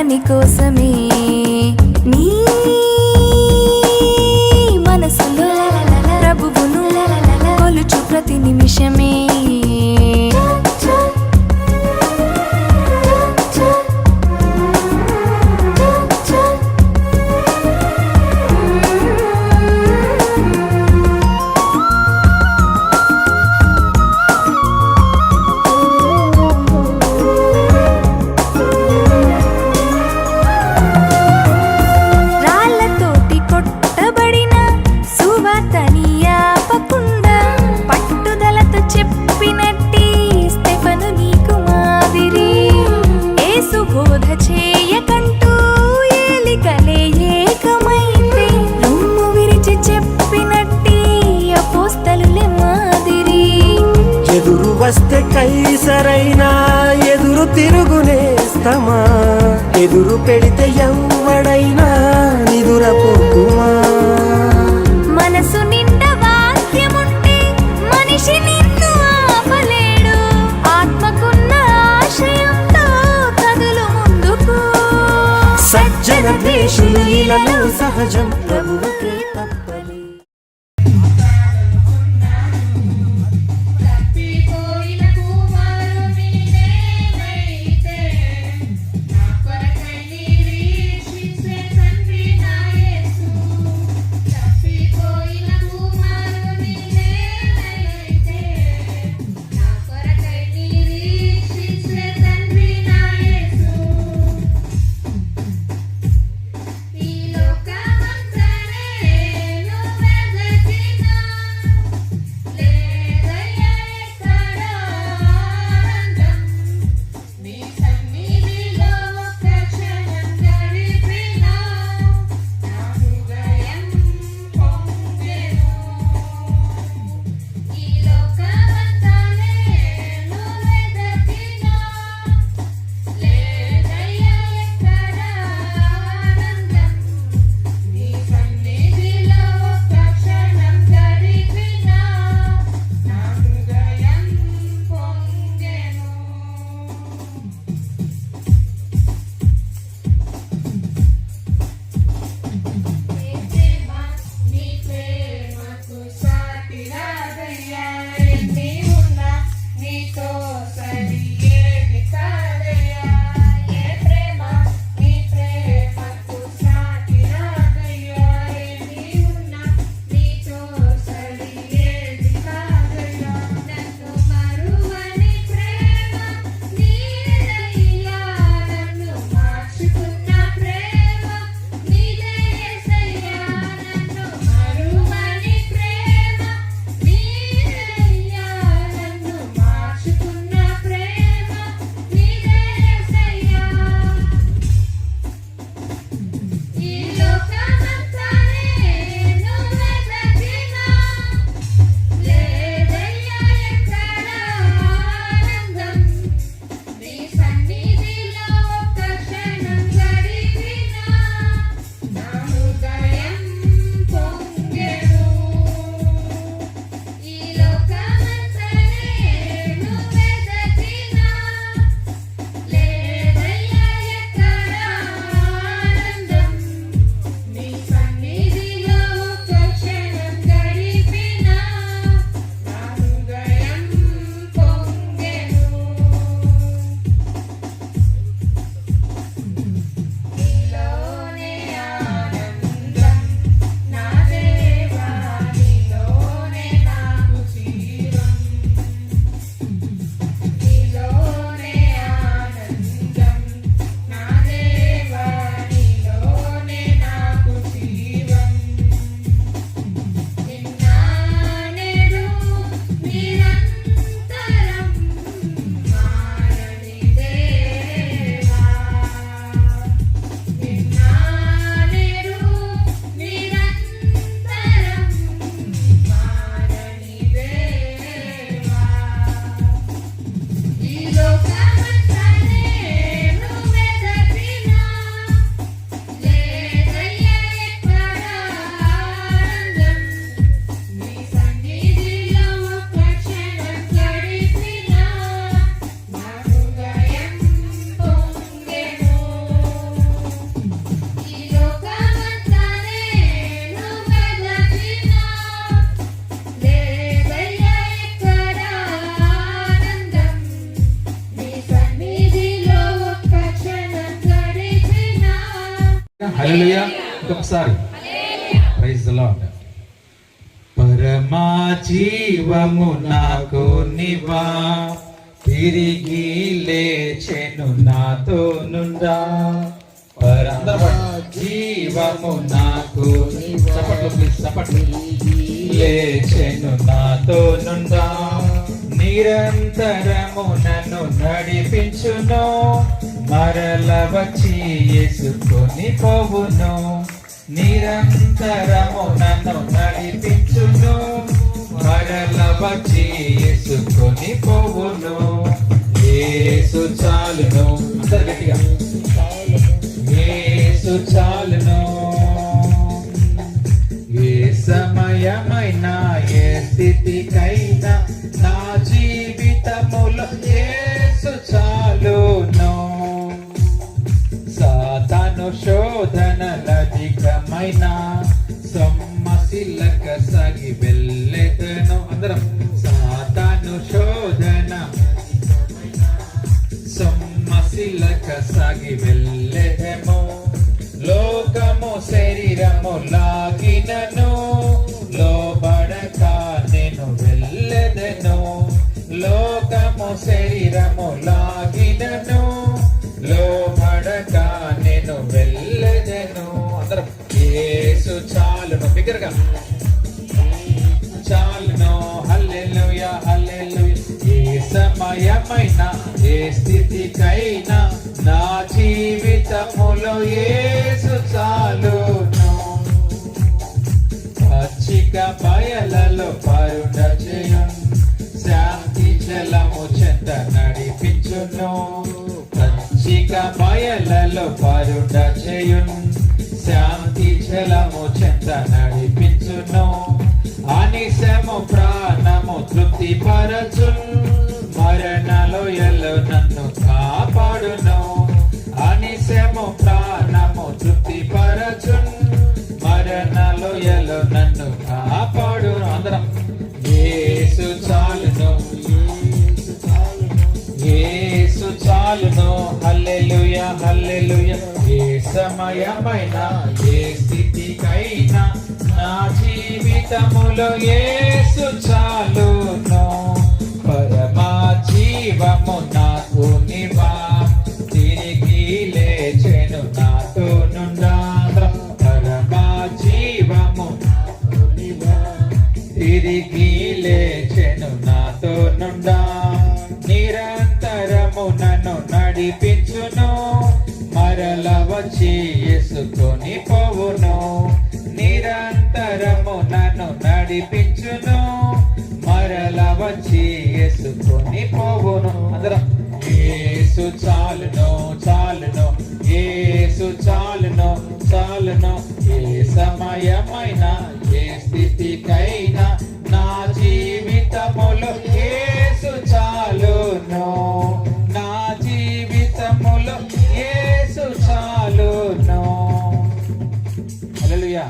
పని కోసమే నీ మనసులో ప్రభువును కొలుచు ప్రతి నిమిషమే వస్తే కైసరైనా ఎదురు తిరుగునేస్తమా ఎదురు పెడితే ఎవడైనా నిదురపోకుమా మనసు నిండా వాక్యముంటే మనిషి నిన్ను ఆపలేడు ఆత్మకున్న ఆశయంతో కదులు ముందుకు సజ్జన ద్వేషులు ఇలలో సహజం ప్రభువుకే తప్పలే ఈ లోకమంతనే హల్లెలూయా. ఇంకొకసారి ప్రైజ్ ది లార్డ్. పరమా జీవము నాకు నివా, తిరిగి లేచెను నాతో నుండా. జీవము నాకు చప్పట్లు ప్లీజ్ చప్పట్లు. లేచెను నాతో నుండా, నిరంతరము నన్ను నడిపించును, మరల వచ్చి యేసుకొని పోవును. నిరంతరము నన్ను నడిపించును, మరల వచ్చి యేసుకొని పోవును. యేసు చాలును, అందరు గట్టిగా యేసు చాలును. ఏ సమయమైనా ఏ స్థితికైనా నా జీవితములో యేసు చాలును. సాతాను శోధనలధికమైన సొమ్మసిల్లక సాగి వెళ్ళెదను. అందరం సాతాను శోధన సొమ్మసిల్లక సాగి వెళ్ళెదము. లోకము శరీరము లాగినను, లోబడక నేను వెళ్ళెదను. లోకము శరీరము లాగినను, లోబడక నేను వెళ్ళెదను. అందరం యేసు చాలును, బిగ్గరగా చాలును. హల్లెలూయా హల్లెలూయా. ఏ సమయమైనా ఏ స్థితికైనా నా జీవితములో యేసు చాలును. పచ్చిక బయలలో పరుండ చేయును, శాంతి జలము చెంత నడిపించును. పచ్చిక బయలలో పరుండ చేయును, శాంతి జలము చెంత నడిపించును. అనిశము ప్రాణము తృప్తి పరచును, మరణలోయలో నన్ను కాపాడును. అనిశము ప్రాణము తృప్తి పరచును, మరణలోయలో నన్ను కాపాడును. అందరం యేసు చాలును, యేసు చాలును. హల్లెలూయా హల్లెలూయా. ఏ సమయమైనా ఏ స్థితికైనా నా జీవితములో యేసు చాలును. పరమా జీవము నాకు నివా, తిరిగి లేచెను నాతో నుండా. పరమా జీవము తిరిగి లేచెను నాతో నుండా. నిరంతరము నన్ను నడిపించును, మరల వచ్చి యేసుకొని పోవును. నిరంతరము నన్ను నడిపించును, మరల వచ్చి యేసుకొని పోవును. అందరం యేసు చాలును చాలును, యేసు చాలును చాలును. ఏ సమయమైనా ఏ స్థితికైనా నా జీవితములో యేసు చాలును. నా జీవితములో యేసు చాలును. హల్లెలూయా.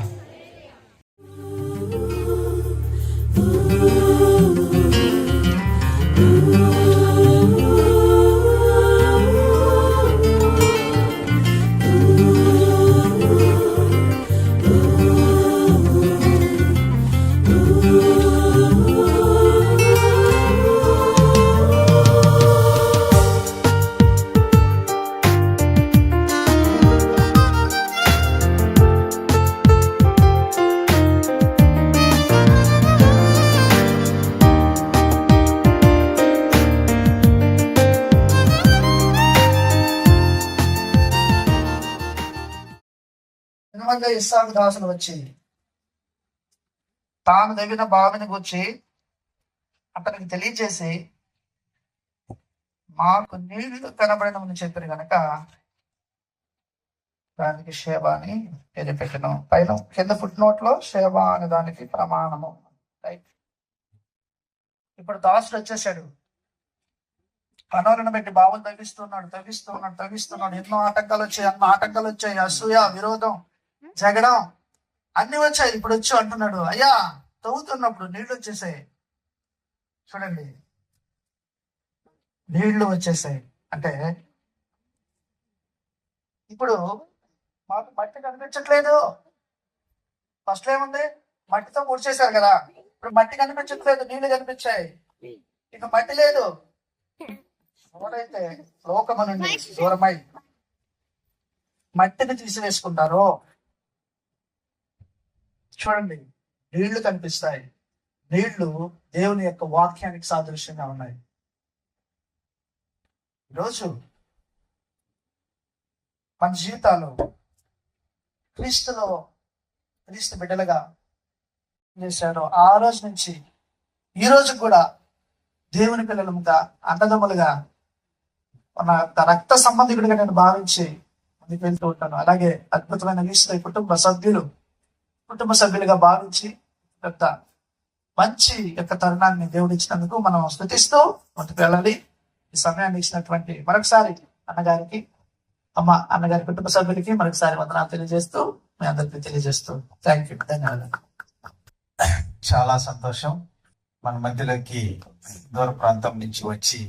ఇస్సాకు దాసులు వచ్చి తాను తగిన బావిని గురించి అతనికి తెలియచేసి, మాకు నీళ్లు కనబడినని చెప్పారు కనుక దానికి షేబా అని పేరు పెట్టను. పైన కింద ఫుట్నోట్లో షేబా అనే దానికి ప్రమాణము. రైట్. ఇప్పుడు దాసుడు వచ్చేసాడు, పనులను పెట్టి బావులు తవ్విస్తున్నాడు. ఎన్నో ఆటంకాలు వచ్చాయి, అసూయ, విరోధం, జగడం అన్ని వచ్చాయి. ఇప్పుడు వచ్చి అంటున్నాడు, అయ్యా తవ్వుతున్నప్పుడు నీళ్లు వచ్చేసాయి. చూడండి, నీళ్లు వచ్చేసాయి అంటే ఇప్పుడు మాకు మట్టి కనిపించట్లేదు. ఫస్ట్ ఏముంది? మట్టితో ముడిచేశారు కదా, ఇప్పుడు మట్టి కనిపించట్లేదు, నీళ్లు కనిపించాయి, ఇక మట్టి లేదు. ఎవరైతే లోకము నుండి దూరమై మట్టిని తీసివేసుకుంటారో, చూడండి, నీళ్లు కనిపిస్తాయి. నీళ్లు దేవుని యొక్క వాక్యానికి సాదృశ్యంగా ఉన్నాయి. ఈరోజు మన జీవితాలు క్రీస్తు బిడ్డలుగా చేశారు. ఆ రోజు నుంచి ఈ రోజు కూడా దేవుని పిల్లలుగా, అన్నదమ్ములుగా, మన రక్త సంబంధికుడిగా నేను భావించి ముందుకు వెళ్తూ ఉంటాను. అలాగే అద్భుతమైన క్రీస్తు కుటుంబ సభ్యులుగా భావించి పెద్ద మంచి యొక్క తరుణాన్ని దేవుడు ఇచ్చినందుకు మనం స్తుతిస్తూ ముందుకు వెళ్ళాలి. ఈ సమయాన్ని ఇచ్చినటువంటి మరొకసారి అన్నగారికి, అన్నగారి కుటుంబ సభ్యులకి మరొకసారి వందనాలు తెలియజేస్తూ మీ అందరికీ తెలియజేస్తూ థ్యాంక్ యూ, ధన్యవాదాలు. చాలా సంతోషం. మన మధ్యలోకి దూర ప్రాంతం నుంచి వచ్చి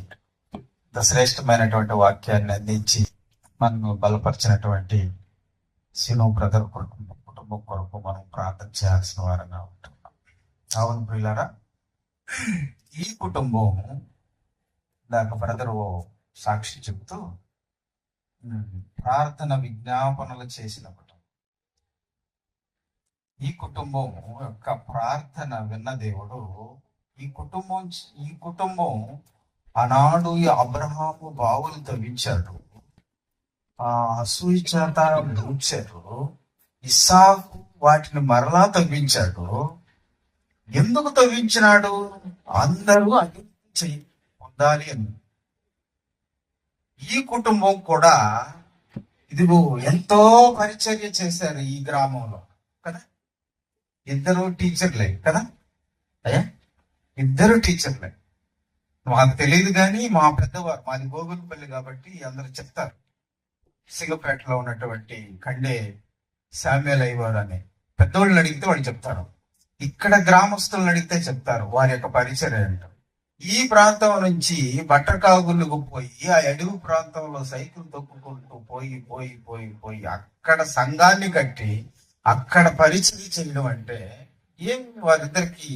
శ్రేష్టమైనటువంటి వాక్యాన్ని అందించి మనను బలపరిచినటువంటి సినో బ్రదర్ కుటుంబం కొరకు మనం ప్రార్థన చేయాల్సిన వారంగా ఉంటున్నాం. అవును ప్రియులారా, ఈ కుటుంబం దాకా బ్రదరు సాక్షి చెబుతూ ప్రార్థన విజ్ఞాపనలు చేసిన కుటుంబం. ఈ కుటుంబం యొక్క ప్రార్థన విన్న దేవుడు ఈ కుటుంబం ఆనాడు ఈ అబ్రహాము బావులు తవ్వించాడు, అసూయ చేత దూచారు, ఇస్సాకు వాటిని మరలా తవ్వించాడు. ఎందుకు తవ్వించినాడు? అందరూ అభివృద్ధి పొందాలి అని. ఈ కుటుంబం కూడా ఇదిగో ఎంతో పరిచర్య చేశారు ఈ గ్రామంలో కదా. ఇద్దరు టీచర్లే కదా అయ్యా, ఇద్దరు టీచర్లే. మాకు తెలియదు కానీ మా పెద్దవారు, మాది గోగులపల్లి కాబట్టి అందరూ చెప్తారు, సింగపేటలో ఉన్నటువంటి కండే శామ్యుల్ అయ్యవారు అని పెద్దవాళ్ళని అడిగితే వాళ్ళు చెప్తారు, ఇక్కడ గ్రామస్తులను అడిగితే చెప్తారు వారి యొక్క పరిచర్య అంటారు. ఈ ప్రాంతం నుంచి బట్టకాగుళ్ళకు పోయి ఆ అడవి ప్రాంతంలో సైకిల్ తొక్కుకుంటూ పోయి పోయి పోయి పోయి అక్కడ సంఘాన్ని కట్టి అక్కడ పరిచయం చేయడం అంటే ఏం, వారిద్దరికి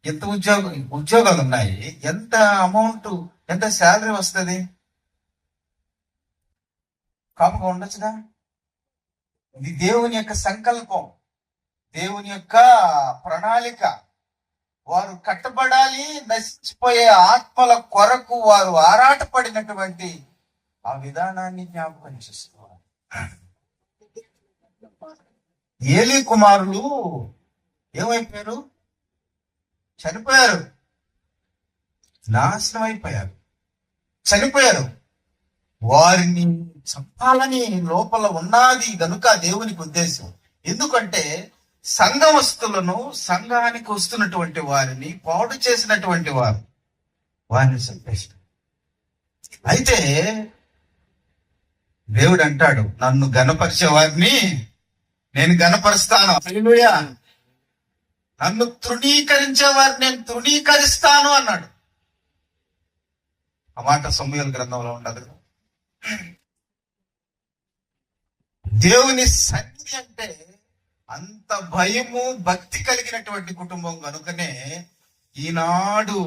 ఎంత ఉద్యోగాలు ఉన్నాయి, ఎంత అమౌంట్, ఎంత శాలరీ వస్తుంది? కాపుగా ఉండొచ్చుగా. ఇది దేవుని యొక్క సంకల్పం, దేవుని యొక్క ప్రణాళిక. వారు కట్టబడాలి, నశించిపోయే ఆత్మల కొరకు వారు ఆరాటపడినటువంటి ఆ విధానాన్ని జ్ఞాపకం చేసుకోవాలి. ఏలీ కుమారులు ఏమైపోయారు? చనిపోయారు, నాశనం అయిపోయారు, చనిపోయారు. వారిని చంపాలని లోపల ఉన్నది గనుక దేవునికి ఉద్దేశం. ఎందుకంటే సంఘవస్తులను, సంఘానికి వస్తున్నటువంటి వారిని పాడు చేసినటువంటి వారిని చంపేశారు. అయితే దేవుడు అంటాడు, నన్ను గణపరిచే వారిని నేను గణపరుస్తాను, హల్లెలూయా. నన్ను తృణీకరించే వారిని నేను తృణీకరిస్తాను అన్నాడు. ఆ మాట సమూయేలు గ్రంథంలో ఉండదు. దేవుని సన్నిధి అంటే అంత భయము, భక్తి కలిగినటువంటి కుటుంబం కనుకనే ఈనాడు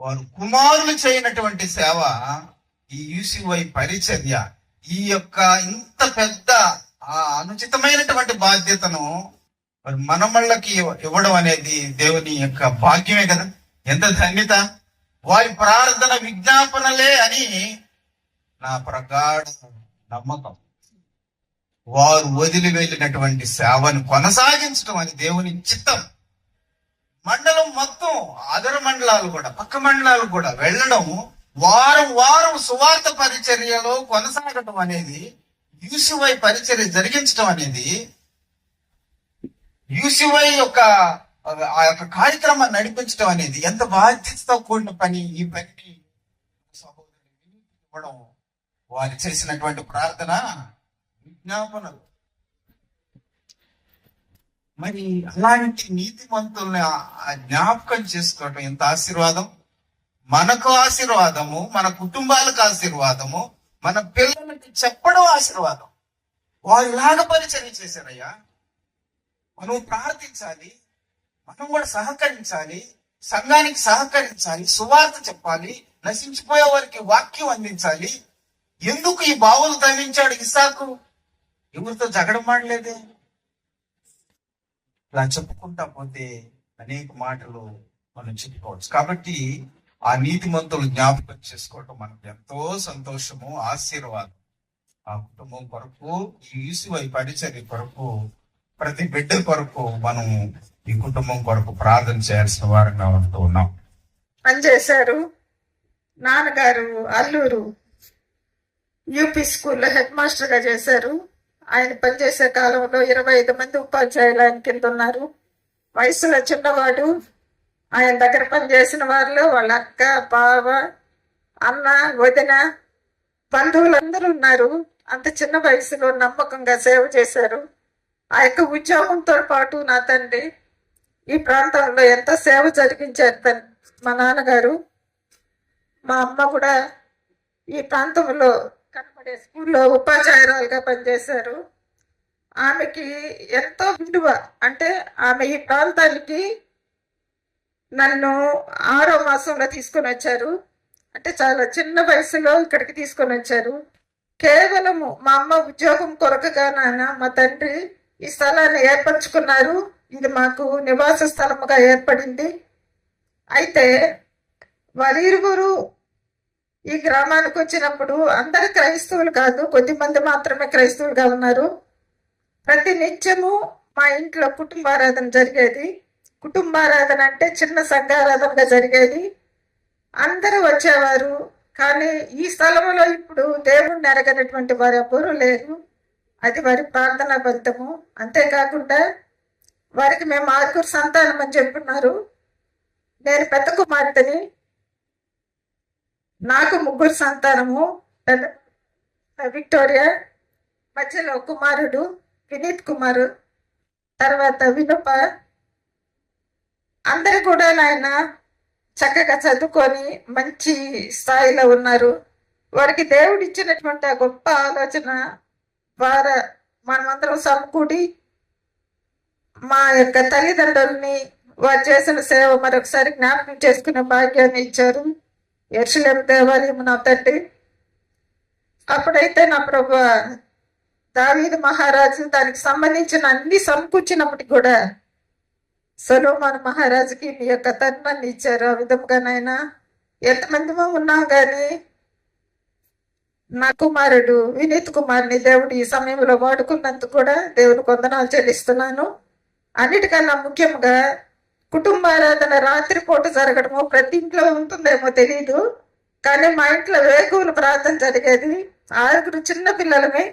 వారు కుమారులు చేయనటువంటి సేవ, ఈ యూసీవై పరిచర్య, ఈ యొక్క ఇంత పెద్ద అనుచితమైనటువంటి బాధ్యతను మరి మనమళ్ళకి ఇవ్వడం అనేది దేవుని యొక్క భాగ్యమే కదా. ఎంత ధన్యత! వారి ప్రార్థన విజ్ఞాపనలే అని నా ప్రగాఢ నమ్మకం. వారు వదిలి వెళ్ళినటువంటి సేవను కొనసాగించడం అని దేవుని చిత్తం. మండలం మొత్తం, అదర మండలాలు కూడా, పక్క మండలాలు కూడా వెళ్ళడం, వారం వారం సువార్త పరిచర్యలో కొనసాగటం అనేది, యూసీవై పరిచర్య జరిగించడం అనేది, యూసీవై యొక్క ఆ యొక్క కార్యక్రమాన్ని నడిపించడం అనేది ఎంత బాధ్యతతో కూడిన పని. ఈ పనిని సహోదరులు ఇవ్వడం, వారు చేసినటువంటి ప్రార్థన విజ్ఞాపనలు. మరి అలాంటి నీతిమంతుల్ని జ్ఞాపకం చేసుకోవటం ఎంత ఆశీర్వాదం! మనకు ఆశీర్వాదము, మన కుటుంబాలకు ఆశీర్వాదము, మన పిల్లలకి చెప్పడం ఆశీర్వాదం. వారిలాగా పరిచర్య చేశారయ్యా. మనం ప్రార్థించాలి, మనం కూడా సహకరించాలి, సంఘానికి సహకరించాలి, సువార్త చెప్పాలి, నశించిపోయే వారికి వాక్యం అందించాలి. ఎందుకు ఈ బావులు తవ్వించాడు ఇస్సాకు? ఎవరితో జగడమాడలేదే. ఇలా చెప్పుకుంటా పోతే అనేక మాటలు మనం చెప్పుకోవచ్చు. కాబట్టి ఆ నీతిమంతులు జ్ఞాపకం చేసుకోవటం మనకు ఎంతో సంతోషము, ఆశీర్వాదం. ఆ కుటుంబం కొరకు, ఈ యూసువై పరిచర్య కొరకు, ప్రతి బిడ్డ కొరకు మనం ఈ కుటుంబం కొరకు ప్రార్థన చేయాల్సిన వారంగా ఉంటూ ఉన్నాం. పనిచేశారు. నాన్నగారు అల్లూరు యూపీ స్కూల్లో హెడ్ మాస్టర్గా చేశారు. ఆయన పనిచేసే కాలంలో 25 మంది ఉపాధ్యాయులు ఆయన కింద ఉన్నారు. వయసులో చిన్నవాడు. ఆయన దగ్గర పనిచేసిన వారిలో వాళ్ళ అక్క, బావ, అన్న, వదిన, బంధువులందరూ ఉన్నారు. అంత చిన్న వయసులో నమ్మకంగా సేవ చేశారు. ఆ యొక్క ఉద్యోగంతో పాటు నా తండ్రి ఈ ప్రాంతంలో ఎంతో సేవ జరిగించారు. మా నాన్నగారు, మా అమ్మ కూడా ఈ ప్రాంతంలో కనబడే స్కూల్లో ఉపాధ్యాయురాలుగా పనిచేశారు. ఆమెకి ఎంతో విలువ. అంటే ఆమె ఈ ప్రాంతానికి నన్ను 6వ మాసంలో తీసుకొని వచ్చారు. అంటే చాలా చిన్న వయసులో ఇక్కడికి తీసుకొని వచ్చారు. కేవలము మా అమ్మ ఉద్యోగం కొరకుగా నాన్న మా తండ్రి ఈ స్థలాన్ని ఏర్పరచుకున్నారు. ఇది మాకు నివాస స్థలముగా ఏర్పడింది. అయితే వారిరువురు ఈ గ్రామానికి వచ్చినప్పుడు అందరు క్రైస్తవులు కాదు, కొద్దిమంది మాత్రమే క్రైస్తవులుగా ఉన్నారు. ప్రతి నిత్యము మా ఇంట్లో కుటుంబారాధన జరిగేది. కుటుంబారాధన అంటే చిన్న సంఘారాధనగా జరిగేది. అందరూ వచ్చేవారు. కానీ ఈ స్థలంలో ఇప్పుడు దేవుణ్ణి ఎరగనటువంటి వారు ఎవ్వరూ లేరు. అది వారి ప్రార్థనా ఫలితము. అంతేకాకుండా వారికి మేము 6 సంతానం అని చెప్పున్నారు. నేను పెద్ద కుమార్తెని. నాకు 3 సంతానము. పెద్ద విక్టోరియా, మధ్యలో కుమారుడు వినీత్ కుమారు, తర్వాత వినుప. అందరు కూడా నాయన చక్కగా చదువుకొని మంచి స్థాయిలో ఉన్నారు. వారికి దేవుడు ఇచ్చినటువంటి ఆ గొప్ప ఆలోచన ద్వారా మనమందరం సమకూడి మా యొక్క తల్లిదండ్రుల్ని వారు చేసిన సేవ మరొకసారి జ్ఞాపకం చేసుకునే భాగ్యాన్ని ఇచ్చారు. యెరూషలేము దేవాలయం నా తండ్రి. అప్పుడైతే నా ప్రభు దావీదు మహారాజు దానికి సంబంధించిన అన్ని సమకూర్చినప్పటికి కూడా సొలొమోను మహారాజుకి మీ యొక్క తరుణాన్ని ఇచ్చారు. ఆ విధముగానైనా ఎంతమంది ఉన్నాం కానీ నా కుమారుడు వినీత్ కుమార్ని దేవుడు ఈ సమయంలో వాడుకున్నందుకు కూడా దేవుని వందనాలు చెల్లిస్తున్నాను. అన్నిటికన్నా ముఖ్యంగా కుటుంబారాధన రాత్రిపూట జరగడము ప్రతి ఇంట్లో ఉంటుందేమో తెలియదు, కానీ మా ఇంట్లో వేకువలు ప్రార్థన జరిగేది. 6 చిన్న పిల్లలమే.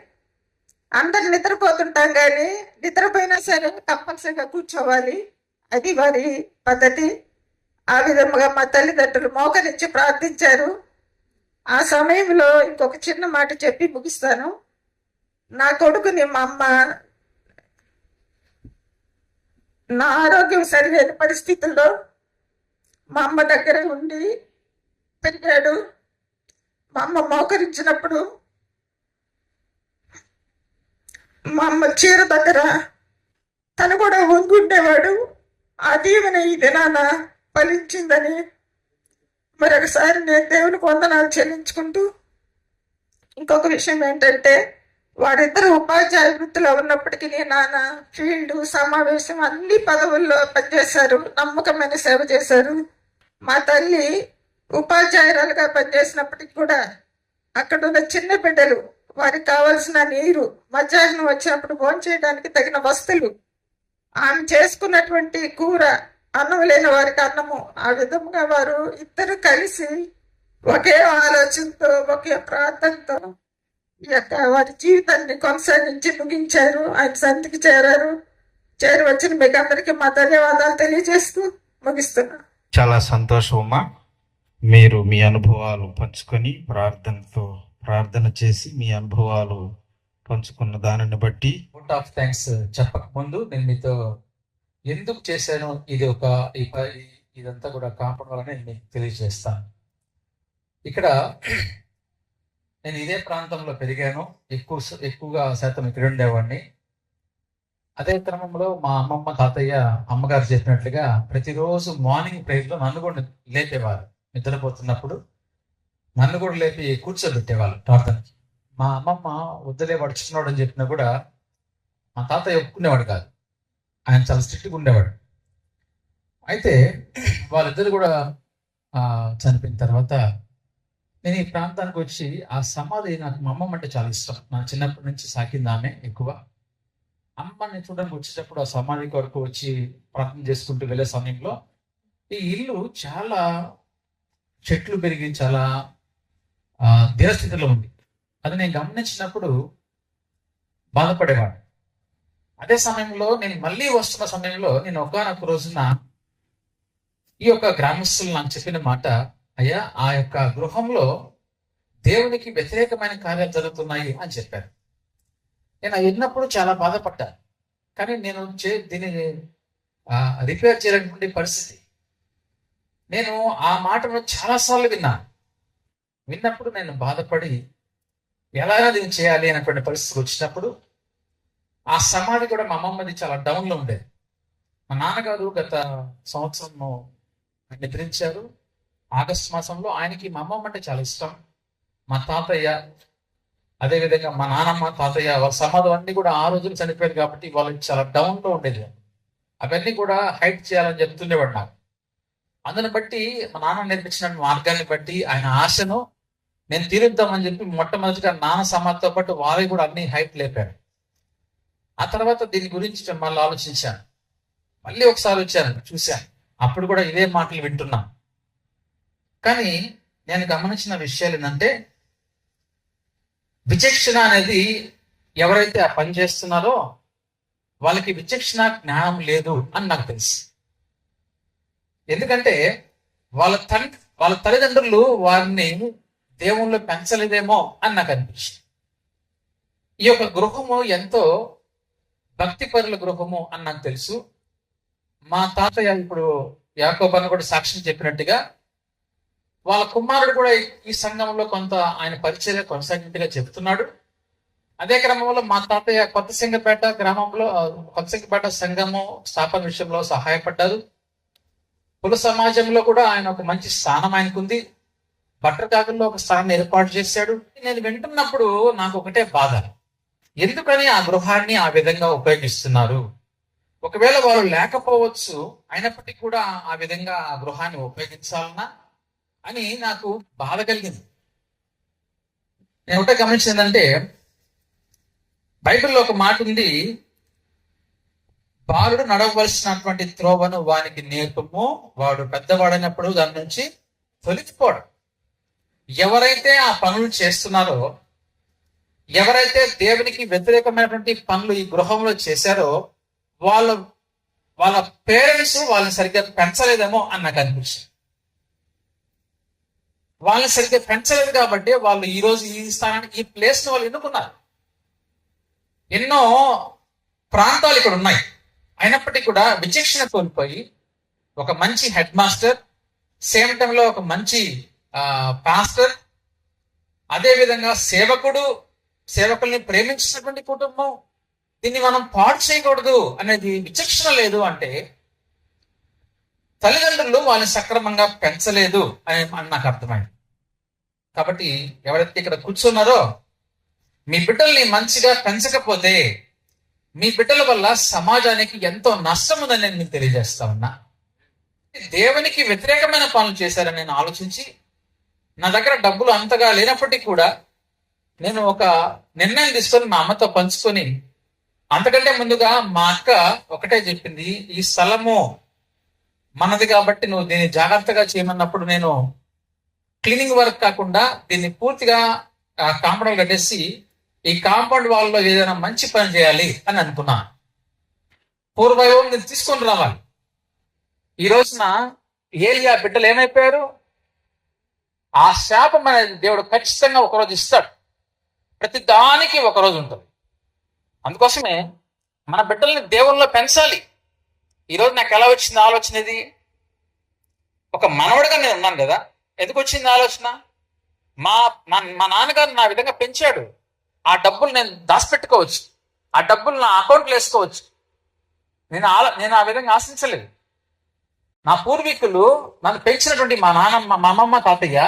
అందరు నిద్రపోతుంటాం కానీ నిద్రపోయినా సరే కంపల్సరిగా కూర్చోవాలి. అది వారి పద్ధతి. ఆ విధముగా మా తల్లిదండ్రులు మోకరించి ప్రార్థించారు. ఆ సమయంలో ఇంకొక చిన్న మాట చెప్పి ముగిస్తాను. నా కొడుకుని మా అమ్మ, నా ఆరోగ్యం సరిలేని పరిస్థితుల్లో మా అమ్మ దగ్గర ఉండి పెరిగాడు. మా అమ్మ మోకరించినప్పుడు మా అమ్మ చీర దగ్గర తను కూడా వంగుండేవాడు. ఆ దీవెన ఈ దినాన ఫలించిందని మరొకసారి నేను దేవునికి వందనాలు చెల్లించుకుంటూ, ఇంకొక విషయం ఏంటంటే వారిద్దరు ఉపాధ్యాయ వృత్తిలో ఉన్నప్పటికీ నాన్న ఫీల్డ్, సమావేశం అన్ని పదవుల్లో పనిచేశారు. నమ్మకమైన సేవ చేశారు. మా తల్లి ఉపాధ్యాయురాలుగా పనిచేసినప్పటికి కూడా అక్కడ ఉన్న చిన్న బిడ్డలు వారికి కావాల్సిన నీరు, మధ్యాహ్నం వచ్చినప్పుడు భోంచేయడానికి తగిన వస్తువులు, ఆమె చేసుకున్నటువంటి కూర, అన్నం లేని వారికి అన్నము, ఆ విధంగా వారు ఇద్దరు కలిసి ఒకే ఆలోచనతో ఒకే ప్రార్థనతో ఈ యొక్క వారి జీవితాన్ని కొనసాగించి ముగించారు. ఆయన సంతికి చేరారు. చేరి వచ్చిన మీకు అందరికీ మా ధన్యవాదాలు తెలియజేస్తూ ముగిస్తున్నాను. చాలా సంతోషం అమ్మా. మీరు మీ అనుభవాలు పంచుకొని ప్రార్థన చేసి మీ అనుభవాలు పంచుకున్న దానిని బట్టి అవుట్ ఆఫ్ థ్యాంక్స్ చెప్పక ముందు నేను మీతో ఎందుకు చేశాను ఇదంతా కూడా కాపాడాలని నేను మీకు తెలియజేస్తాను. ఇక్కడ నేను ఇదే ప్రాంతంలో పెరిగాను, ఎక్కువగా శాతం ఇక్కడ ఉండేవాడిని. అదే క్రమంలో మా అమ్మమ్మ తాతయ్య అమ్మగారు చెప్పినట్లుగా ప్రతిరోజు మార్నింగ్ ప్రేయర్లో నన్ను కూడా లేపేవారు. నిద్రపోతున్నప్పుడు నన్ను కూడా లేపి కూర్చోబెట్టేవాళ్ళు ప్రార్థనకి. మా అమ్మమ్మ వద్దులే వాడు చిన్నవాడు అని చెప్పినా కూడా మా తాతయ్య ఒప్పుకునేవాడు కాదు. ఆయన చాలా స్ట్రిక్ట్గా ఉండేవాడు. అయితే వాళ్ళిద్దరు కూడా చనిపోయిన తర్వాత నేను ఈ ప్రాంతానికి వచ్చి ఆ సమాధి, నాకు మా అమ్మమ్మ అంటే చాలా ఇష్టం. నా చిన్నప్పటి నుంచి సాకింది ఆమె ఎక్కువ. అమ్మని చూడడానికి వచ్చేటప్పుడు ఆ సమాధి కొరకు వచ్చి ప్రార్థన చేసుకుంటూ వెళ్ళే సమయంలో ఈ ఇల్లు చాలా చెట్లు పెరిగి చాలా స్థితిలో ఉంది. అది నేను గమనించినప్పుడు బాధపడేవాడు. అదే సమయంలో నేను మళ్ళీ వస్తున్న సమయంలో నేను ఒకానొక రోజున ఈ యొక్క గ్రామస్తులు నాకు చెప్పిన మాట, అయ్యా ఆ యొక్క గృహంలో దేవునికి వ్యతిరేకమైన కార్యాలు జరుగుతున్నాయి అని చెప్పారు. నేను విన్నప్పుడు చాలా బాధపడ్డా. కానీ నేను దీన్ని రిపేర్ చేయలేటువంటి పరిస్థితి. నేను ఆ మాటను చాలాసార్లు విన్నప్పుడు నేను బాధపడి ఎలాగైనా దీన్ని చేయాలి అనేటువంటి పరిస్థితి వచ్చినప్పుడు ఆ సమాధి కూడా మా అమ్మమ్మది చాలా డౌన్లో ఉండేది. మా నాన్నగారు గత సంవత్సరం నిద్రించారు ఆగస్టు మాసంలో. ఆయనకి మా అమ్మమ్మ అంటే చాలా ఇష్టం. మా తాతయ్య, అదేవిధంగా మా నాన్నమ్మ, తాతయ్య వాళ్ళ సమాధులు అన్నీ కూడా ఆ రోజులు చనిపోయారు కాబట్టి వాళ్ళకి చాలా డౌన్లో ఉండేది. అవన్నీ కూడా హైట్ చేయాలని చెప్తుండేవాడు నాకు. అందుని బట్టి మా నాన్న నేర్పించిన మార్గాన్ని బట్టి ఆయన ఆశను నేను తీరుద్దామని చెప్పి మొట్టమొదటిగా నాన్న సమాధితో పాటు వాళ్ళకి కూడా అన్ని హైట్ లేపారు. ఆ తర్వాత దీని గురించి మళ్ళీ ఆలోచించాను. మళ్ళీ ఒకసారి వచ్చాను, చూశాను. అప్పుడు కూడా ఇవే మాటలు వింటున్నాను. కానీ నేను గమనించిన విషయాలు ఏంటంటే, విచక్షణ అనేది ఎవరైతే ఆ పని చేస్తున్నారో వాళ్ళకి విచక్షణ జ్ఞానం లేదు అని నాకు తెలుసు. ఎందుకంటే వాళ్ళ తల్లిదండ్రులు వారిని దేవుళ్ళు పెంచలేదేమో అని నాకు అనిపించింది. ఈ యొక్క గృహము ఎంతో భక్తిపరుల గృహము అని నాకు తెలుసు. మా తాతయ్య ఇప్పుడు యాకోబు అన్న కూడా సాక్ష్యం చెప్పినట్టుగా వాళ్ళ కుమారుడు కూడా ఈ సంఘంలో కొంత ఆయన పరిచర్య కొనసాగినట్టుగా చెప్తున్నాడు. అదే క్రమంలో మా తాతయ్య కొత్తసింగపేట సంఘము స్థాపన విషయంలో సహాయపడ్డారు. కుల సమాజంలో కూడా ఆయన ఒక మంచి స్థానం ఆయనకుంది. బట్టరకాకుల్లో ఒక స్థానాన్ని ఏర్పాటు చేశాడు. నేను వింటున్నప్పుడు నాకు ఒకటే బాధ, ఎందుకని ఆ గృహాన్ని ఆ విధంగా ఉపయోగిస్తున్నారు? ఒకవేళ వాళ్ళు లేకపోవచ్చు, అయినప్పటికీ కూడా ఆ విధంగా ఆ గృహాన్ని ఉపయోగించాలన్నా అని నాకు బాధ కలిగింది. నేను ఒకటే గమనించిందంటే, బైబిల్లో ఒక మాట ఉంది, బాలుడు నడవలసినటువంటి త్రోవను వానికి నేర్పము, వాడు పెద్దవాడైనప్పుడు దాని నుంచి తొలగిపోవడం. ఎవరైతే ఆ పనులు చేస్తున్నారో, ఎవరైతే దేవునికి వ్యతిరేకమైనటువంటి పనులు ఈ గృహంలో చేశారో వాళ్ళ పేరెంట్స్ వాళ్ళని సరిగ్గా పెంచలేదేమో అని నాకు అనిపించింది. వాళ్ళని సరిగ్గా పెంచలేదు కాబట్టి వాళ్ళు ఈ రోజు ఈ స్థానానికి, ఈ ప్లేస్ ని వాళ్ళు ఎన్నుకున్నారు. ఎన్నో ప్రాంతాలు ఇక్కడ ఉన్నాయి, అయినప్పటికీ కూడా విచక్షణ కోల్పోయి ఒక మంచి హెడ్ మాస్టర్, సేమ్ టైంలో ఒక మంచి పాస్టర్, అదేవిధంగా సేవకుల్ని ప్రేమించినటువంటి కుటుంబం, దీన్ని మనం పాడు చేయకూడదు అనేది విచక్షణ లేదు అంటే తల్లిదండ్రులు వాళ్ళని సక్రమంగా పెంచలేదు అని నాకు అర్థమైంది. కాబట్టి ఎవరైతే ఇక్కడ కూర్చున్నారో, మీ బిడ్డల్ని మంచిగా పెంచకపోతే మీ బిడ్డల వల్ల సమాజానికి ఎంతో నష్టం ఉందని నేను మీకు తెలియజేస్తా ఉన్నా. దేవునికి వ్యతిరేకమైన పనులు చేశారని నేను ఆలోచించి, నా దగ్గర డబ్బులు అంతగా లేనప్పటికీ కూడా నేను ఒక నిర్ణయం తీసుకొని మా అమ్మతో పంచుకొని, అంతకంటే ముందుగా మా అక్క ఒకటే చెప్పింది, ఈ స్థలము మనది కాబట్టి నువ్వు దీన్ని జాగ్రత్తగా చేయమన్నప్పుడు నేను క్లీనింగ్ వర్క్ కాకుండా దీన్ని పూర్తిగా కాంపౌండ్ కట్టేసి ఈ కాంపౌండ్ వాళ్ళలో ఏదైనా మంచి పని చేయాలి అని అనుకున్నా. పూర్వవైభవం నేను తీసుకొని రావాలి. ఈ రోజున ఏలియా బిడ్డలు ఏమైపోయారు? ఆ శాపం అనేది దేవుడు ఖచ్చితంగా ఒకరోజు ఇస్తాడు. ప్రతి దానికి ఒకరోజు ఉంటుంది. అందుకోసమే మన బిడ్డల్ని దేవుల్లో పెంచాలి. ఈరోజు నాకు ఎలా వచ్చింది ఆలోచన? ఇది ఒక మనవడిగా నేను ఉన్నాను కదా. ఎందుకు వచ్చింది ఆలోచన? మా మా నాన్నగారు నా విధంగా పెంచాడు. ఆ డబ్బులు నేను దాచిపెట్టుకోవచ్చు, ఆ డబ్బులు నా అకౌంట్లో వేసుకోవచ్చు. నేను ఆ విధంగా ఆశించలేదు. నా పూర్వీకులు నన్ను పెంచినటువంటి మా నాన్నమ్మ, మా అమ్మమ్మ, తాతయ్య,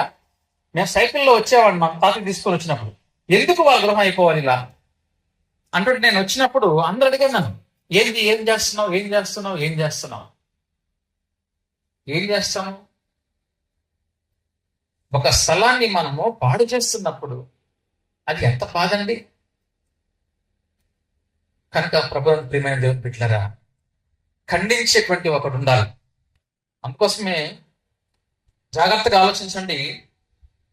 మేము సైకిల్లో వచ్చేవాడిని మా తాతయ్య తీసుకొని వచ్చినప్పుడు. ఎందుకు వాళ్ళ గృహం అయిపోవాలి ఇలా అంటుంటే నేను వచ్చినప్పుడు అందరూ అడిగారు నన్ను, ఏం చేస్తాము. ఒక స్థలాన్ని మనము పాడు చేస్తున్నప్పుడు అది ఎంత బాధండి. కనుక ప్రభువుని ప్రియమైన దేవుని బిడ్డలారా, ఖండించేటువంటి ఒకడు ఉండాలి. అందుకోసమే జాగ్రత్తగా ఆలోచించండి.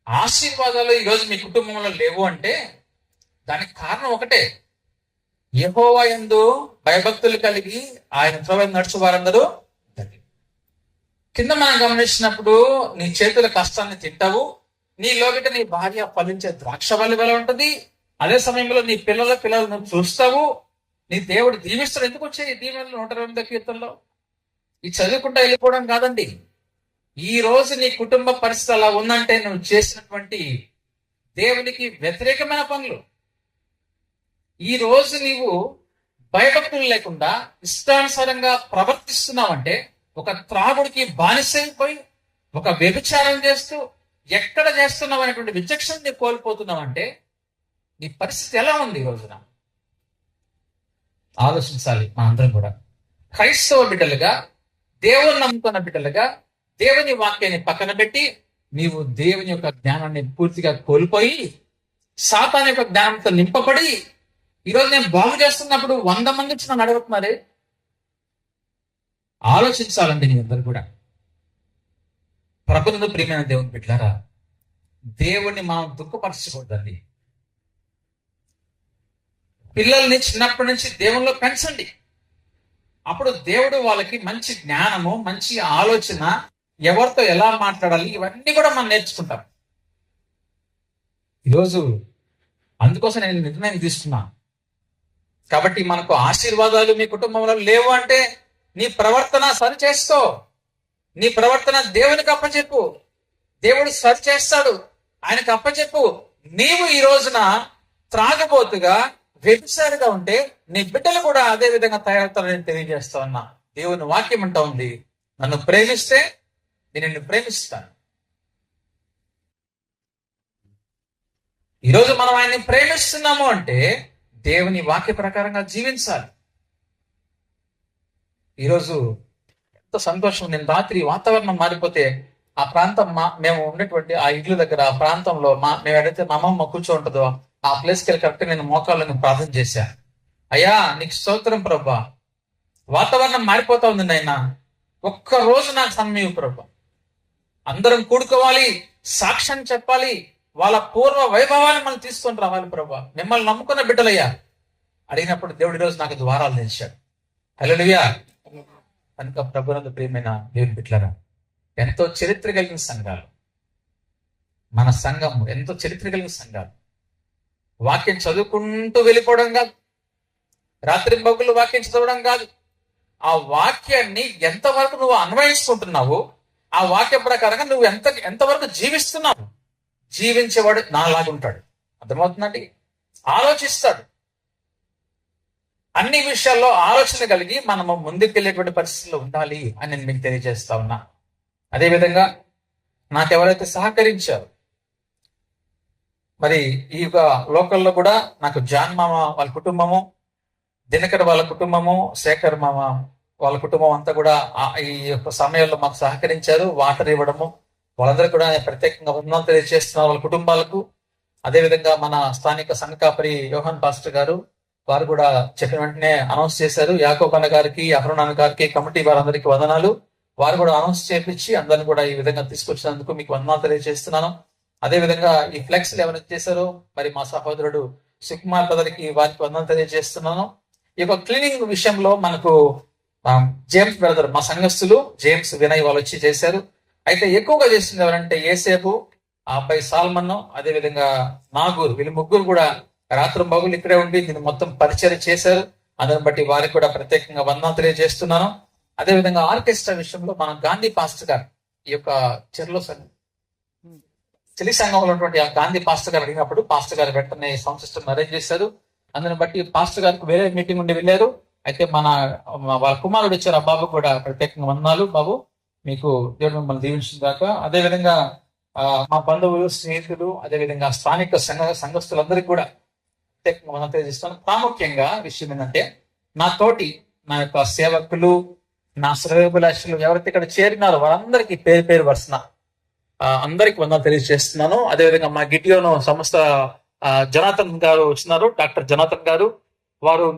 ఆశీర్వాదాలు ఈరోజు మీ కుటుంబంలో లేవు అంటే దానికి కారణం ఒకటే, యెహోవా యందు భయభక్తులు కలిగి ఆయన త్రోవ నడుచు వారందరూ. కింద మనం గమనించినప్పుడు నీ చేతుల కష్టాన్ని తింటావు, నీ లోగిట నీ భార్య ఫలించే ద్రాక్షవల్లి వల్ల ఉంటుంది. అదే సమయంలో నీ పిల్లలను చూస్తావు, నీ దేవుడు దీవిస్తాడు. ఎందుకు వచ్చాయి ఈ దీవెనలు 108వ కీర్తనలో? ఈ చదువుకుంటా వెళ్ళిపోవడం కాదండి. ఈ రోజు నీ కుటుంబ పరిస్థితి అలా ఉందంటే నువ్వు చేసినటువంటి దేవునికి వ్యతిరేకమైన పనులు. ఈ రోజు నీవు భయభక్తులు లేకుండా ఇష్టానుసారంగా ప్రవర్తిస్తున్నావంటే, ఒక త్రాగుడికి బానిసైపోయి ఒక వ్యభిచారం చేస్తూ ఎక్కడ చేస్తున్నావు అనేటువంటి విచక్షణ కోల్పోతున్నావంటే నీ పరిస్థితి ఎలా ఉంది ఈ రోజున? ఆలోచించాలి మనందరం కూడా. క్రైస్తవ బిడ్డలుగా, దేవుని నమ్ముకున్న బిడ్డలుగా, దేవుని వాక్యాన్ని పక్కన పెట్టి నీవు దేవుని యొక్క జ్ఞానాన్ని పూర్తిగా కోల్పోయి సాతాను యొక్క జ్ఞానంతో నింపబడి ఈరోజు నేను బాగు చేస్తున్నప్పుడు 100 మంది వచ్చి నన్ను అడుగుతున్నారే. ఆలోచించాలండి నీ అందరు కూడా. ప్రభువును ప్రియమైన దేవుని బిడ్డలారా, దేవుణ్ణి మనం దుఃఖపరచకూడదండి. పిల్లల్ని చిన్నప్పటి నుంచి దేవునిలో పెంచండి. అప్పుడు దేవుడు వాళ్ళకి మంచి జ్ఞానము, మంచి ఆలోచన, ఎవరితో ఎలా మాట్లాడాలి, ఇవన్నీ కూడా మనం నేర్చుకుంటాం. ఈరోజు అందుకోసం నేను నిర్ణయం తీసుకున్నా. కాబట్టి మనకు ఆశీర్వాదాలు మీ కుటుంబంలో లేవు అంటే నీ ప్రవర్తన సరి చేసుకో. నీ ప్రవర్తన దేవునికి అప్పచెప్పు, దేవుడు సరి చేస్తాడు, ఆయనకు అప్పచెప్పు. నీవు ఈ రోజున త్రాగబోతుగా, వ్యభిచారిగా ఉంటే నీ బిడ్డలు కూడా అదే విధంగా తయారవుతారని తెలియజేస్తా ఉన్నా. దేవుని వాక్యం అంటా ఉంది, నన్ను ప్రేమిస్తే నేను నిన్ను ప్రేమిస్తాను. ఈరోజు మనం ఆయన్ని ప్రేమిస్తున్నాము అంటే దేవుని వాక్య ప్రకారంగా జీవించాలి. ఈరోజు ఎంతో సంతోషం. నేను రాత్రి వాతావరణం మారిపోతే ఆ ప్రాంతం మేము ఉండేటువంటి ఆ ఇల్లు దగ్గర ఆ ప్రాంతంలో మేము ఎడైతే మా అమ్మమ్మ కూర్చోంటుందో ఆ ప్లేస్కి వెళ్ళి కరెక్ట్ నేను మోకాళ్ళని ప్రార్థన చేశాను. అయ్యా నీకు స్తోత్రం ప్రభా, వాతావరణం మారిపోతా ఉంది నాయన, ఒక్క రోజు నాకు సమయం ప్రభా, అందరం కూడుకోవాలి, సాక్ష్యం చెప్పాలి, వాళ్ళ పూర్వ వైభవాన్ని మనం తీసుకొని రావాలి ప్రభా, మిమ్మల్ని నమ్ముకున్న బిడ్డలయ్యా అడిగినప్పుడు దేవుడి రోజు నాకు ద్వారాలు తెచ్చాడు. హల్లెలూయా. కనుక ప్రభునందు ప్రియమైన దేవుని బిడ్డలారా, ఎంతో చరిత్ర కలిగిన సంఘాలు, మన సంఘం ఎంతో చరిత్ర కలిగిన సంఘాలు. వాక్యం చదువుకుంటూ వెళ్ళిపోవడం కాదు, రాత్రి పగులు వాక్యం చదవడం కాదు, ఆ వాక్యాన్ని ఎంతవరకు నువ్వు అన్వయించుకుంటున్నావు, ఆ వాక్య ప్రకారంగా నువ్వు ఎంతవరకు జీవిస్తున్నావు. జీవించేవాడు నాలాగుంటాడు. అర్థమవుతుందండి? ఆలోచిస్తాడు. అన్ని విషయాల్లో ఆలోచన కలిగి మనము ముందుకెళ్ళేటువంటి పరిస్థితుల్లో ఉండాలి అని నేను మీకు తెలియజేస్తా ఉన్నా. అదేవిధంగా నాకెవరైతే సహకరించారు, మరి ఈ యొక్క లోకల్లో కూడా నాకు జాన్ మామ వాళ్ళ కుటుంబము, దినకర్ వాళ్ళ కుటుంబము, శేఖర్ మామ వాళ్ళ కుటుంబం అంతా కూడా ఈ యొక్క సమయంలో మాకు సహకరించారు. వాటర్ ఇవ్వడము, వాళ్ళందరూ కూడా ప్రత్యేకంగా వందనాలు తెలియజేస్తున్నారు వాళ్ళ కుటుంబాలకు. అదేవిధంగా మన స్థానిక సంఘ కాపరి యోహాన్ పాస్టర్ గారు, వారు కూడా చెప్పిన వెంటనే అనౌన్స్ చేశారు. యాకోబ్ అన్న గారికి, అహరోన్ అన్న గారికి, కమిటీ వారందరికీ వందనాలు. వారు కూడా అనౌన్స్ చేపించి అందరిని కూడా ఈ విధంగా తీసుకొచ్చినందుకు మీకు వందనాలు తెలియజేస్తున్నాను. అదేవిధంగా ఈ ఫ్లెక్స్లు ఎవరైనా చేశారో మరి మా సహోదరుడు సుకుమార్ బ్రదర్కి, వారికి వందనాలు తెలియజేస్తున్నాను. ఈ యొక్క క్లీనింగ్ విషయంలో మనకు జేమ్స్ బ్రదర్, మా సంఘస్థులు జేమ్స్ వినయ్ వాళ్ళు వచ్చి చేశారు. అయితే ఎక్కువగా చేసింది ఎవరంటే ఏసేపు, ఆ అబ్బాయి సాల్మన్, అదేవిధంగా నాగూర్, వీళ్ళు ముగ్గురు కూడా రాత్రి మగులు ఇక్కడే ఉండి దీన్ని మొత్తం పరిచయం చేశారు. అందుని బట్టి వారికి కూడా ప్రత్యేకంగా వందనాలు తెలియజేస్తున్నాను. అదేవిధంగా ఆర్కెస్ట్రా విషయంలో మన గాంధీ పాస్టర్ గారు ఈ యొక్క చెర్లో చెలి సంఘంలో ఉన్నటువంటి ఆ గాంధీ పాస్టర్ గారు అడిగినప్పుడు పాస్టర్ గారు వెంటనే సౌండ్ సిస్టమ్ అరేంజ్ చేశారు. అందుని బట్టి పాస్టర్ గారికి వేరే మీటింగ్ ఉండి వెళ్ళారు. అయితే వాళ్ళ కుమారుడు వచ్చారు, ఆ బాబు కూడా ప్రత్యేకంగా వందనాలు బాబు, మీకు దేవుడు మిమ్మల్ని దీవించిన దాకా. అదేవిధంగా మా బంధువులు, స్నేహితులు, అదేవిధంగా స్థానిక సంఘస్థులందరికీ కూడా ప్రత్యేకంగా వందనాలు తెలియజేస్తాను. ప్రాముఖ్యంగా విషయం ఏంటంటే నా యొక్క సేవకులు, నా శ్రేయోభిలాషులు ఎవరైతే ఇక్కడ చేరినారో వారందరికీ పేరు పేరు వరుసన అందరికి వందనాలు తెలియజేస్తున్నాను. అదేవిధంగా మా గిటియోను సంస్థ జనార్దన్ గారు వచ్చినారు, డాక్టర్ జనార్దన్ గారు.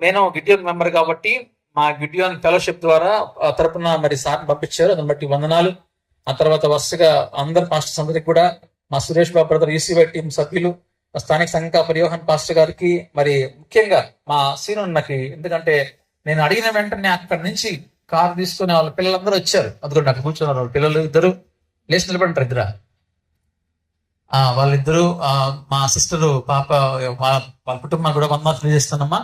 నేను గిటియోన్ మెంబర్ కాబట్టి మా గిటియోన్ ఫెలోషిప్ ద్వారా తరపున మరి సార్ పంపించారు, దాన్ని బట్టి వందనాలు. ఆ తర్వాత వరుసగా అందరు పాస్టర్స్ అందరికి కూడా, మా సురేష్ బాబు బ్రదర్, ఈసీవై టీం సభ్యులు, స్థానిక సంఘ పరియోహన్ పాస్టర్ గారికి, మరి ముఖ్యంగా మా సీనున్నకి, ఎందుకంటే నేను అడిగిన వెంటనే అక్కడి నుంచి కారు తీసుకుని వాళ్ళ పిల్లలందరూ వచ్చారు. అందులో అక్కడ కూర్చున్నారు వాళ్ళ పిల్లలు ఇద్దరు, లేచి నిలబడినారు ఇద్దరు. వాళ్ళిద్దరూ మా సిస్టరు పాప వాళ్ళ కుటుంబాన్ని కూడా వందనాలు తెలియజేస్తానమ్మా.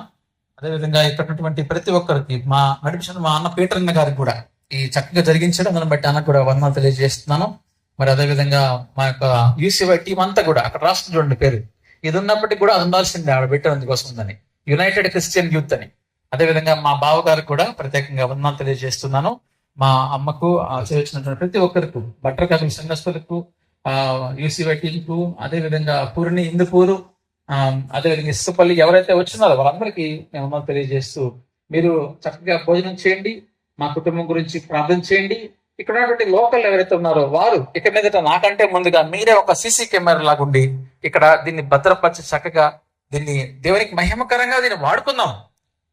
అదేవిధంగా ఇక్కడ ప్రతి ఒక్కరికి నడిపించిన మా అన్న పీటర్ అన్న గారికి కూడా ఈ చక్కగా జరిగించడం, దాన్ని బట్టి అన్నకు కూడా వందనాలు తెలియజేస్తున్నాను. మరి అదేవిధంగా మా యొక్క యూసీవై టీం అంతా కూడా అక్కడ రాష్ట్రం చూడండి పేరు, ఇది ఉన్నప్పటికీ కూడా అది ఉండాల్సిందే ఆవిడ పెట్టడం కోసం ఉందని, యునైటెడ్ క్రిస్టియన్ యూత్ అని. అదేవిధంగా మా బావ గారికి కూడా ప్రత్యేకంగా వందనాలు తెలియజేస్తున్నాను. మా అమ్మకు చేసినటువంటి ప్రతి ఒక్కరికి, బట్రకాకుల సంఘస్థులకు, యూసీవై టీంకు, అదేవిధంగా పూర్ణి, ఇందుపూరు, అదేవిధంగా ఇసుపల్లి ఎవరైతే వచ్చినారో వాళ్ళందరికీ నేను వందనాలు తెలియజేస్తూ, మీరు చక్కగా భోజనం చేయండి, మా కుటుంబం గురించి ప్రార్థన చేయండి. ఇక్కడ ఉన్నటువంటి లోకల్ ఎవరైతే ఉన్నారో వారు ఇక మీదట నాకంటే ముందుగా మీరే ఒక సీసీ కెమెరా లాగుండి ఇక్కడ దీన్ని భద్రపరిచి చక్కగా దీన్ని దేవునికి మహిమకరంగా దీన్ని వాడుకుందాం.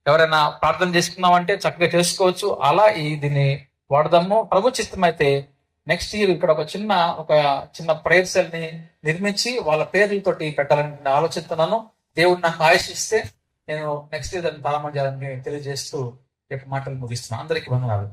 ఎవరైనా ప్రార్థన చేసుకుందాం అంటే చక్కగా చేసుకోవచ్చు. అలా దీన్ని వాడదాము. ప్రభు చిత్తం అయితే నెక్స్ట్ ఇయర్ ఇక్కడ ఒక చిన్న ప్రేయర్ సెల్ ని నిర్మించి వాళ్ళ పేర్లతోటి పెట్టాలని ఆలోచిస్తున్నాను. దేవుడు నాకు ఆయుష్ ఇస్తే నేను నెక్స్ట్ ఇయర్ దాన్ని ప్రారంభం చేయాలని తెలియజేస్తూ మాటలు ముగిస్తున్నాను. అందరికీ వందనాలు.